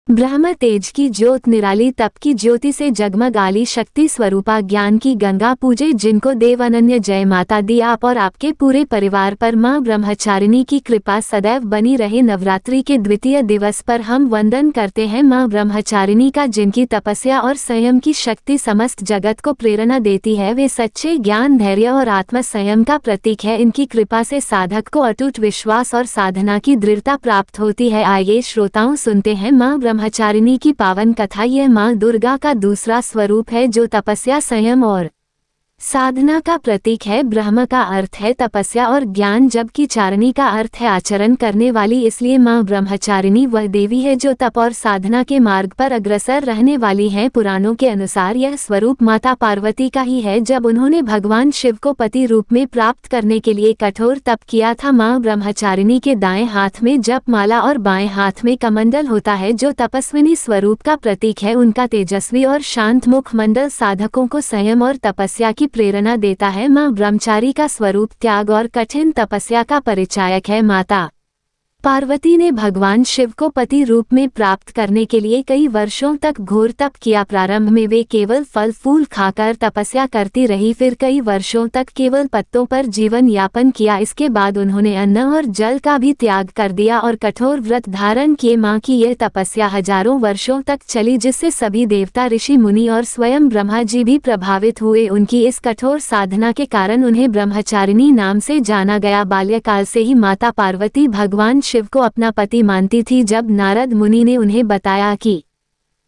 ब्रह्म तेज की ज्योत निराली तप की ज्योति से जगमग आली शक्ति स्वरूपा ज्ञान की गंगा पूजे जिनको देव अनन्य जय माता दी आप और आपके पूरे परिवार पर मां ब्रह्मचारिणी की कृपा सदैव बनी रहे। नवरात्रि के द्वितीय दिवस पर हम वंदन करते हैं मां ब्रह्मचारिणी का जिनकी तपस्या और संयम की शक्ति समस्त जगत को प्रेरणा देती है। वे सच्चे ज्ञान धैर्य और आत्म संयम का प्रतीक है। इनकी कृपा से साधक को अटूट विश्वास और साधना की दृढ़ता प्राप्त होती है। आइए श्रोताओं सुनते हैं मां ब्रह्मचारिणी की पावन कथा। यह मां दुर्गा का दूसरा स्वरूप है जो तपस्या संयम और साधना का प्रतीक है। ब्रह्म का अर्थ है तपस्या और ज्ञान जबकि चारिणी का अर्थ है आचरण करने वाली। इसलिए मां ब्रह्मचारिणी वह देवी है जो तप और साधना के मार्ग पर अग्रसर रहने वाली है। पुराणों के अनुसार यह स्वरूप माता पार्वती का ही है जब उन्होंने भगवान शिव को पति रूप में प्राप्त करने के लिए कठोर तप किया था। मां ब्रह्मचारिणी के दाएं हाथ में जप माला और बाएं हाथ में कमंडल होता है जो तपस्विनी स्वरूप का प्रतीक है। उनका तेजस्वी और शांत मुख मंडल साधकों को संयम और तपस्या की प्रेरणा देता है। मां ब्रह्मचारी का स्वरूप त्याग और कठिन तपस्या का परिचायक है। माता पार्वती ने भगवान शिव को पति रूप में प्राप्त करने के लिए कई वर्षों तक घोर तप किया। प्रारंभ में वे केवल फल फूल खाकर तपस्या करती रही, फिर कई वर्षों तक केवल पत्तों पर जीवन यापन किया। इसके बाद उन्होंने अन्न और जल का भी त्याग कर दिया और कठोर व्रत धारण किए। मां की यह तपस्या हजारों वर्षों तक चली जिससे सभी देवता ऋषि मुनि और स्वयं ब्रह्मा जी भी प्रभावित हुए। उनकी इस कठोर साधना के कारण उन्हें ब्रह्मचारिणी नाम से जाना गया। बाल्यकाल से ही माता पार्वती भगवान शिव को अपना पति मानती थी। जब नारद मुनि ने उन्हें बताया कि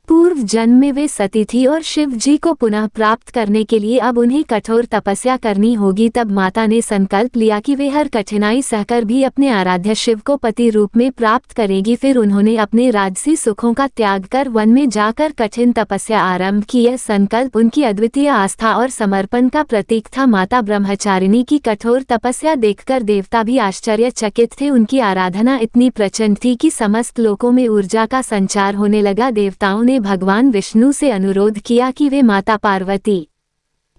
पूर्व जन्म में वे सती थी और शिव जी को पुनः प्राप्त करने के लिए अब उन्हें कठोर तपस्या करनी होगी, तब माता ने संकल्प लिया कि वे हर कठिनाई सहकर भी अपने आराध्य शिव को पति रूप में प्राप्त करेगी। फिर उन्होंने अपने राजसी सुखों का त्याग कर वन में जाकर कठिन तपस्या आरंभ की। यह संकल्प उनकी अद्वितीय आस्था और समर्पण का प्रतीक था। माता ब्रह्मचारिणी की कठोर तपस्या देखकर देवता भी आश्चर्यचकित थे। उनकी आराधना इतनी प्रचंड थी कि समस्त लोकों में ऊर्जा का संचार होने लगा। देवताओं ने भगवान विष्णु से अनुरोध किया कि वे माता पार्वती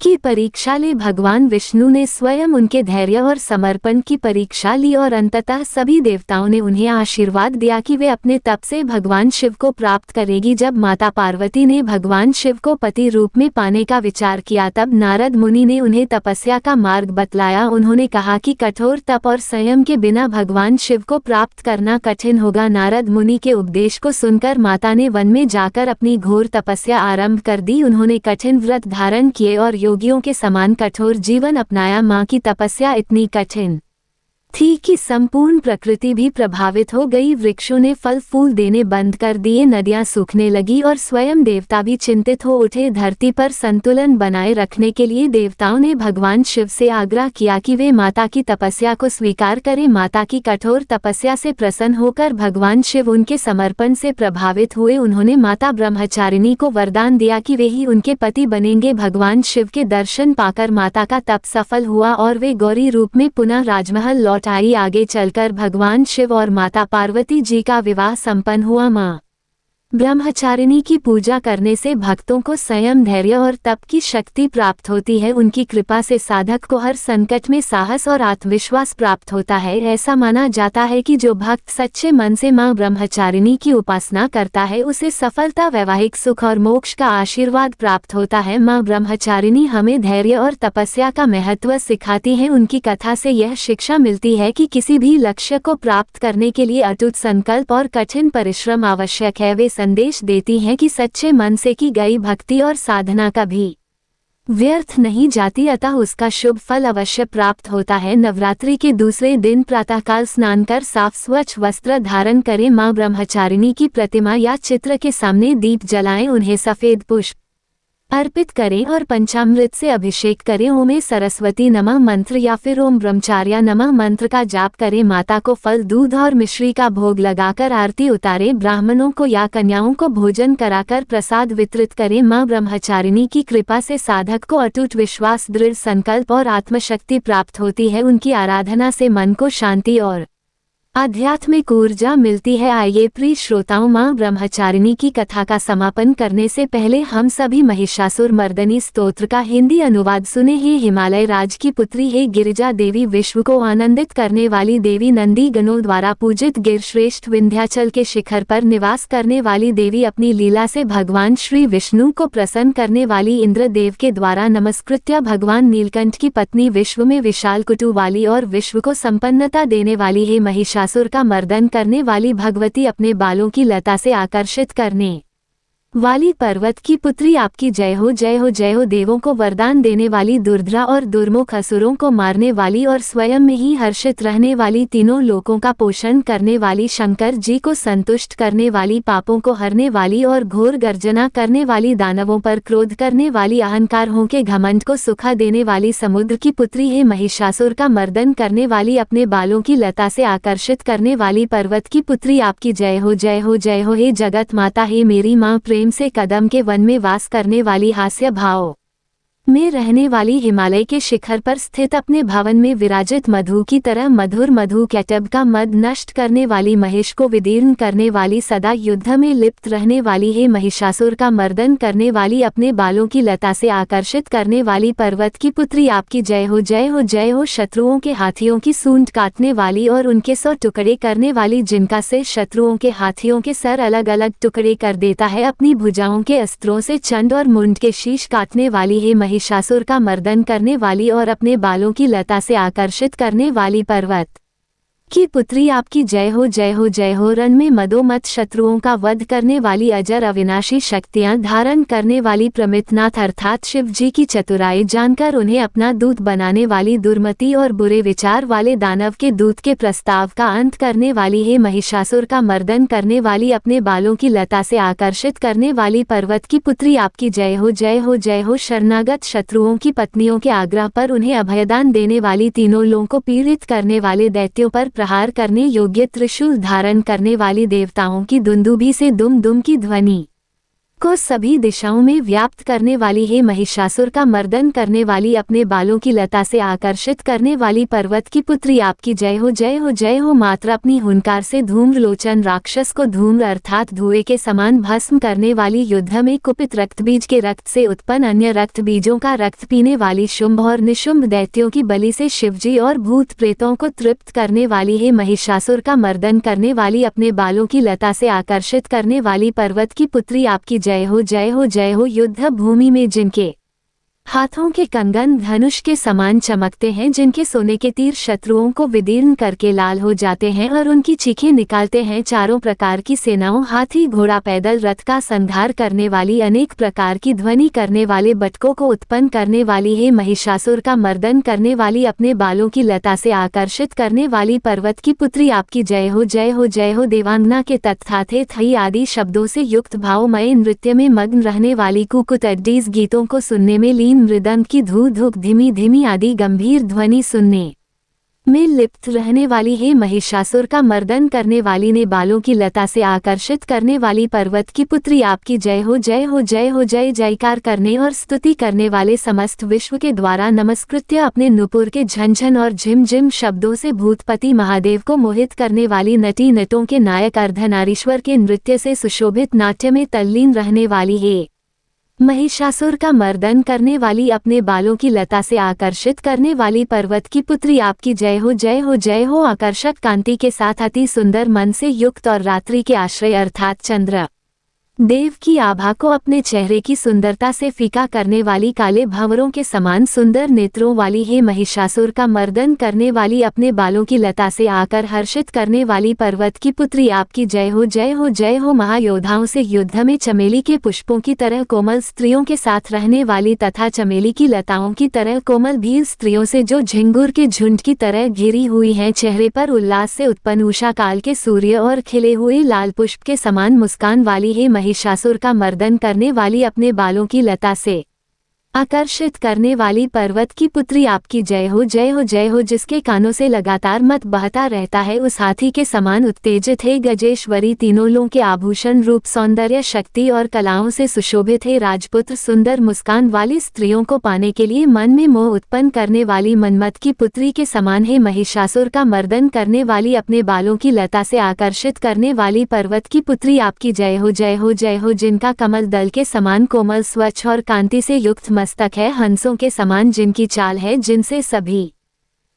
की परीक्षा ले। भगवान विष्णु ने स्वयं उनके धैर्य और समर्पण की परीक्षा ली और अंततः सभी देवताओं ने उन्हें आशीर्वाद दिया कि वे अपने तप से भगवान शिव को प्राप्त करेगी। जब माता पार्वती ने भगवान शिव को पति रूप में पाने का विचार किया तब नारद मुनि ने उन्हें तपस्या का मार्ग बतलाया। उन्होंने कहा कि कठोर तप और संयम के बिना भगवान शिव को प्राप्त करना कठिन होगा। नारद मुनि के उपदेश को सुनकर माता ने वन में जाकर अपनी घोर तपस्या आरंभ कर दी। उन्होंने कठिन व्रत धारण किए और योगियों के समान कठोर जीवन अपनाया। मां की तपस्या इतनी कठिन थी कि संपूर्ण प्रकृति भी प्रभावित हो गई। वृक्षों ने फल फूल देने बंद कर दिए, नदियां सूखने लगी और स्वयं देवता भी चिंतित हो उठे। धरती पर संतुलन बनाए रखने के लिए देवताओं ने भगवान शिव से आग्रह किया कि वे माता की तपस्या को स्वीकार करें। माता की कठोर तपस्या से प्रसन्न होकर भगवान शिव उनके समर्पण से प्रभावित हुए। उन्होंने माता ब्रह्मचारिणी को वरदान दिया कि वे ही उनके पति बनेंगे। भगवान शिव के दर्शन पाकर माता का तप सफल हुआ और वे गौरी रूप में पुनः राजमहल लौट आई। आगे चलकर भगवान शिव और माता पार्वती जी का विवाह संपन्न हुआ। मां ब्रह्मचारिणी की पूजा करने से भक्तों को संयम धैर्य और तप की शक्ति प्राप्त होती है। उनकी कृपा से साधक को हर संकट में साहस और आत्मविश्वास प्राप्त होता है। ऐसा माना जाता है कि जो भक्त सच्चे मन से मां ब्रह्मचारिणी की उपासना करता है उसे सफलता वैवाहिक सुख और मोक्ष का आशीर्वाद प्राप्त होता है। मां ब्रह्मचारिणी हमें धैर्य और तपस्या का महत्व सिखाती है। उनकी कथा से यह शिक्षा मिलती है कि किसी भी लक्ष्य को प्राप्त करने के लिए अटूट संकल्प और कठिन परिश्रम आवश्यक है। वे संदेश देती हैं कि सच्चे मन से की गई भक्ति और साधना कभी व्यर्थ नहीं जाती, अतः उसका शुभ फल अवश्य प्राप्त होता है। नवरात्रि के दूसरे दिन प्रातःकाल स्नान कर साफ स्वच्छ वस्त्र धारण करें। मां ब्रह्मचारिणी की प्रतिमा या चित्र के सामने दीप जलाएं, उन्हें सफेद पुष्प अर्पित करें और पंचामृत से अभिषेक करें। ओम सरस्वती नमः मंत्र या फिर ओम ब्रह्मचार्या नमः मंत्र का जाप करें। माता को फल दूध और मिश्री का भोग लगाकर आरती उतारें। ब्राह्मणों को या कन्याओं को भोजन कराकर प्रसाद वितरित करें। मां ब्रह्मचारिणी की कृपा से साधक को अटूट विश्वास, दृढ़ संकल्प और आत्मशक्ति प्राप्त होती है। उनकी आराधना से मन को शांति और आध्यात्मिक ऊर्जा मिलती है। आइए प्रिय श्रोताओं, मां ब्रह्मचारिणी की कथा का समापन करने से पहले हम सभी महिषासुर मर्दनी स्तोत्र का हिंदी अनुवाद सुने। हे हिमालय राज की पुत्री, हे गिरिजा देवी, विश्व को आनंदित करने वाली देवी, नंदी गणों द्वारा पूजित गिरश्रेष्ठ विंध्याचल के शिखर पर निवास करने वाली देवी, अपनी लीला से भगवान श्री विष्णु को प्रसन्न करने वाली, इंद्र देव के द्वारा नमस्कृत्या भगवान नीलकंठ की पत्नी, विश्व में विशाल कुटु वाली और विश्व को संपन्नता देने वाली, हे महिषासुर का मर्दन करने वाली भगवती, अपने बालों की लता से आकर्षित करने वाली पर्वत की पुत्री, आपकी जय हो, जय हो, जय हो। देवों को वरदान देने वाली, दुर्धरा और दुर्मुख असुरों को मारने वाली और स्वयं में ही हर्षित रहने वाली, तीनों लोकों का पोषण करने वाली, शंकर जी को संतुष्ट करने वाली, पापों को हरने वाली और घोर गर्जना करने वाली, दानवों पर क्रोध करने वाली, अहंकार हो के घमंड को सुखा देने वाली, समुद्र की पुत्री, हे महिषासुर का मर्दन करने वाली, अपने बालों की लता से आकर्षित करने वाली पर्वत की पुत्री, आपकी जय हो, जय हो, जय हो। हे जगत माता, हे मेरी माँ, प्रेम से कदम के वन में वास करने वाली, हास्य भाव में रहने वाली, हिमालय के शिखर पर स्थित अपने भवन में विराजित, मधु की तरह मधुर मधु कैटब का मद नष्ट करने वाली, महेश को विदीर्ण करने वाली, सदा युद्ध में लिप्त रहने वाली, हे महिषासुर का मर्दन करने वाली, अपने बालों की लता से आकर्षित करने वाली पर्वत की पुत्री, आपकी जय हो, जय हो, जय हो। शत्रुओं के हाथियों की सूंड काटने वाली और उनके 100 टुकड़े करने वाली, जिनका से शत्रुओं के हाथियों के सर अलग अलग टुकड़े कर देता है, अपनी भुजाओं के अस्त्रों से चंड और मुंड के शीश काटने वाली, हे महिषासुर का मर्दन करने वाली और अपने बालों की लता से आकर्षित करने वाली पर्वत की पुत्री, आपकी जय हो, जय हो, जय हो। रण में मदोमत शत्रुओं का वध करने वाली, अजर अविनाशी शक्तियां धारण करने वाली, प्रमितनाथ अर्थात शिव जी की चतुराई जानकर उन्हें अपना दूत बनाने वाली, दुर्मति और बुरे विचार वाले दानव के दूत के प्रस्ताव का अंत करने वाली, हे महिषासुर का मर्दन करने वाली, अपने बालों की लता से आकर्षित करने वाली पर्वत की पुत्री, आपकी जय हो, जय हो, जय हो। शरणागत शत्रुओं की पत्नियों के आग्रह पर उन्हें अभयदान देने वाली, तीनों लोगों को पीड़ित करने वाले, दैत्यों पर प्रहार करने योग्य त्रिशूल धारण करने वाली, देवताओं की दुंदुभी से दुम दुम की ध्वनि को सभी दिशाओं में व्याप्त करने वाली, हे महिषासुर का मर्दन करने वाली, अपने बालों की लता से आकर्षित करने वाली पर्वत की पुत्री, आपकी जय हो, जय हो, जय हो। मात्र अपनी हुंकार से धूम्रलोचन राक्षस को धूम्र अर्थात धुएं के समान भस्म करने वाली, युद्ध में कुपित रक्तबीज के रक्त से उत्पन्न अन्य रक्त बीजों का रक्त पीने वाली, शुंभ और निशुंभ दैत्यों की बलि से शिवजी और भूत प्रेतों को तृप्त करने वाली, हे महिषासुर का मर्दन करने वाली, अपने बालों की लता से आकर्षित करने वाली पर्वत की पुत्री, आपकी जय हो, जय हो, जय हो। युद्ध भूमि में जिनके हाथों के कंगन धनुष के समान चमकते हैं, जिनके सोने के तीर शत्रुओं को विदीर्ण करके लाल हो जाते हैं और उनकी चीखें निकालते हैं, चारों प्रकार की सेनाओं, हाथी घोड़ा पैदल रथ का संहार करने वाली, अनेक प्रकार की ध्वनि करने वाले बटकों को उत्पन्न करने वाली, हे महिषासुर का मर्दन करने वाली, अपने बालों की लता से आकर्षित करने वाली पर्वत की पुत्री, आपकी जय हो, जय हो, जय हो। देवांगना के तत्थाथे थई आदि शब्दों से युक्त भावमय नृत्य में मग्न रहने वाली, कुकुतड्डीज गीतों को सुनने में लीन, मृदंग की धू धुक धीमी धीमी आदि गंभीर ध्वनि सुनने में लिप्त रहने वाली, हे महिषासुर का मर्दन करने वाली, ने बालों की लता से आकर्षित करने वाली पर्वत की पुत्री, आपकी जय हो, जय हो, जय हो। जय जयकार करने और स्तुति करने वाले, समस्त विश्व के द्वारा नमस्कृत्य, अपने नुपुर के झंझन और झिमझिम शब्दों से भूतपति महादेव को मोहित करने वाली, नटी नटों के नायक अर्धनारीश्वर के नृत्य से सुशोभित नाट्य में तल्लीन रहने वाली, हे महिषासुर का मर्दन करने वाली, अपने बालों की लता से आकर्षित करने वाली पर्वत की पुत्री, आपकी जय हो, जय हो, जय हो। आकर्षक कांति के साथ अति सुंदर मन से युक्त और रात्रि के आश्रय अर्थात चंद्र देव की आभा को अपने चेहरे की सुंदरता से फीका करने वाली, काले भंवरों के समान सुंदर नेत्रों वाली, हे महिषासुर का मर्दन करने वाली, अपने बालों की लता से आकर हर्षित करने वाली पर्वत की पुत्री, आपकी जय हो, जय हो, जय हो। महायोद्धाओं से युद्ध में चमेली के पुष्पों की तरह कोमल स्त्रियों के साथ रहने वाली तथा चमेली की लताओं की तरह कोमल भील स्त्रियों से जो झिंगुर के झुंड की तरह घिरी हुई हैं, चेहरे पर उल्लास से उत्पन्न उषा काल के सूर्य और खिले हुए लाल पुष्प के समान मुस्कान वाली, हे महिषासुर का मर्दन करने वाली, अपने बालों की लता से आकर्षित करने वाली पर्वत की पुत्री आपकी जय हो जय हो जय हो। जिसके कानों से लगातार मत बहता रहता है उस हाथी के समान उत्तेजित है गजेश्वरी। तीनों लोगों के आभूषण रूप सौंदर्य शक्ति और कलाओं से सुशोभित है। राजपुत्र सुंदर मुस्कान वाली स्त्रियों को पाने के लिए मन में मोह उत्पन्न करने वाली मनमत की पुत्री के समान है। महिषासुर का मर्दन करने वाली अपने बालों की लता से आकर्षित करने वाली पर्वत की पुत्री आपकी जय हो जय हो जय हो। जिनका कमल दल के समान कोमल स्वच्छ और कांति से युक्त मस्तक है, हंसों के समान जिनकी चाल है, जिनसे सभी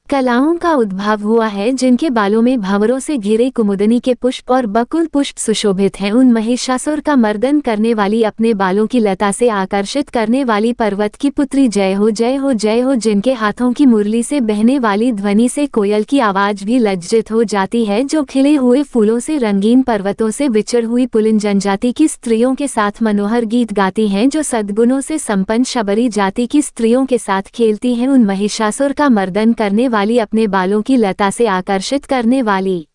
कलाओं का उद्भव हुआ है, जिनके बालों में भंवरों से घिरे कुमुदनी के पुष्प और बकुल पुष्प सुशोभित हैं। उन महिषासुर का मर्दन करने वाली अपने बालों की लता से आकर्षित करने वाली पर्वत की पुत्री जय हो जय हो जय हो। जिनके हाथों की मुरली से बहने वाली ध्वनि से कोयल की आवाज भी लज्जित हो जाती है, जो खिले हुए फूलों से रंगीन पर्वतों से विचर हुई पुलिन जनजाति की स्त्रियों के साथ मनोहर गीत गाती हैं, जो सद्गुणों से संपन्न शबरी जाति की स्त्रियों के साथ खेलती हैं। उन महिषासुर का मर्दन करने वाली अपने बालों की लता से आकर्षित करने वाली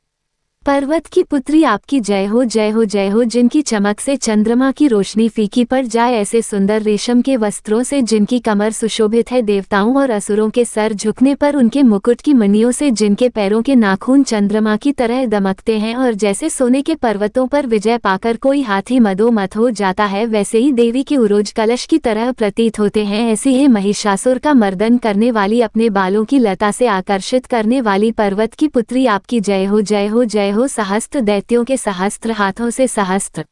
पर्वत की पुत्री आपकी जय हो जय हो जय हो। जिनकी चमक से चंद्रमा की रोशनी फीकी पड़ जाए, ऐसे सुंदर रेशम के वस्त्रों से जिनकी कमर सुशोभित है। देवताओं और असुरों के सर झुकने पर उनके मुकुट की मणियों से जिनके पैरों के नाखून चंद्रमा की तरह दमकते हैं, और जैसे सोने के पर्वतों पर विजय पाकर कोई हाथी मदोमत हो जाता है, वैसे ही देवी के उरोज कलश की तरह प्रतीत होते हैं। ऐसी ही महिषासुर का मर्दन करने वाली अपने बालों की लता से आकर्षित करने वाली पर्वत की पुत्री आपकी जय हो जय हो जय हो। सहस्त्र दैत्यों के सहस्त्र हाथों से सहस्त्र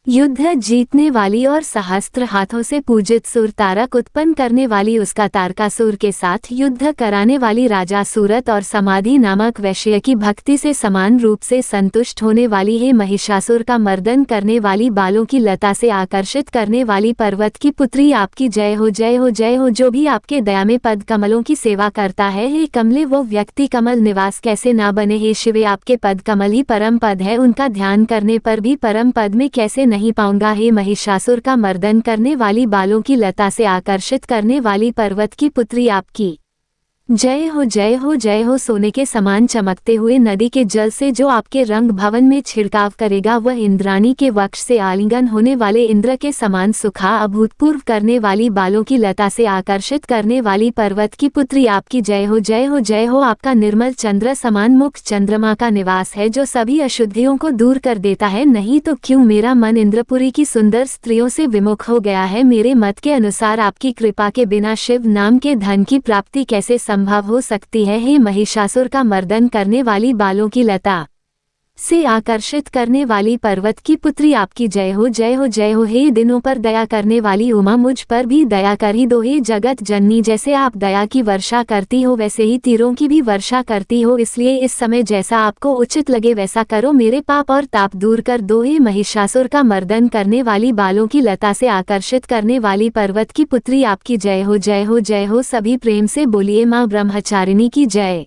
युद्ध जीतने वाली और सहस्त्र हाथों से पूजित सुर तारक उत्पन्न करने वाली, उसका तारकासुर के साथ युद्ध कराने वाली राजा सूरत और समाधि नामक वैश्य की भक्ति से समान रूप से संतुष्ट होने वाली है। महिषासुर का मर्दन करने वाली बालों की लता से आकर्षित करने वाली पर्वत की पुत्री आपकी जय हो जय हो जय हो। जो भी आपके दया में पद कमलों की सेवा करता है, हे कमले वो व्यक्ति कमल निवास कैसे ना बने। हे शिवे आपके पद कमल ही परम पद है, उनका ध्यान करने पर भी परम पद में कैसे नहीं पाऊंगा। हे महिषासुर का मर्दन करने वाली बालों की लता से आकर्षित करने वाली पर्वत की पुत्री आपकी जय हो जय हो जय हो। सोने के समान चमकते हुए नदी के जल से जो आपके रंग भवन में छिड़काव करेगा, वह इंद्राणी के वक्ष से आलिंगन होने वाले इंद्र के समान सुखा अभूतपूर्व करने वाली बालों की लता से आकर्षित करने वाली पर्वत की पुत्री आपकी जय हो जय हो जय हो। आपका निर्मल चंद्र समान मुख चंद्रमा का निवास है, जो सभी अशुद्धियों को दूर कर देता है। नहीं तो क्यों मेरा मन इंद्रपुरी की सुंदर स्त्रियों से विमुख हो गया है। मेरे मत के अनुसार आपकी कृपा के बिना शिव नाम के धन की प्राप्ति कैसे संभव हो सकती है। हे महिषासुर का मर्दन करने वाली बालों की लता से आकर्षित करने वाली पर्वत की पुत्री आपकी जय हो जय हो जय हो। हे दिनों पर दया करने वाली उमा, मुझ पर भी दया कर ही दो। हे जगत जननी, जैसे आप दया की वर्षा करती हो, वैसे ही तीरों की भी वर्षा करती हो, इसलिए इस समय जैसा आपको उचित लगे वैसा करो। मेरे पाप और ताप दूर कर दो। हे महिषासुर का मर्दन करने वाली बालों की लता से आकर्षित करने वाली पर्वत की पुत्री आपकी जय हो जय हो जय हो। सभी प्रेम से बोलिए माँ ब्रह्मचारिणी की जय।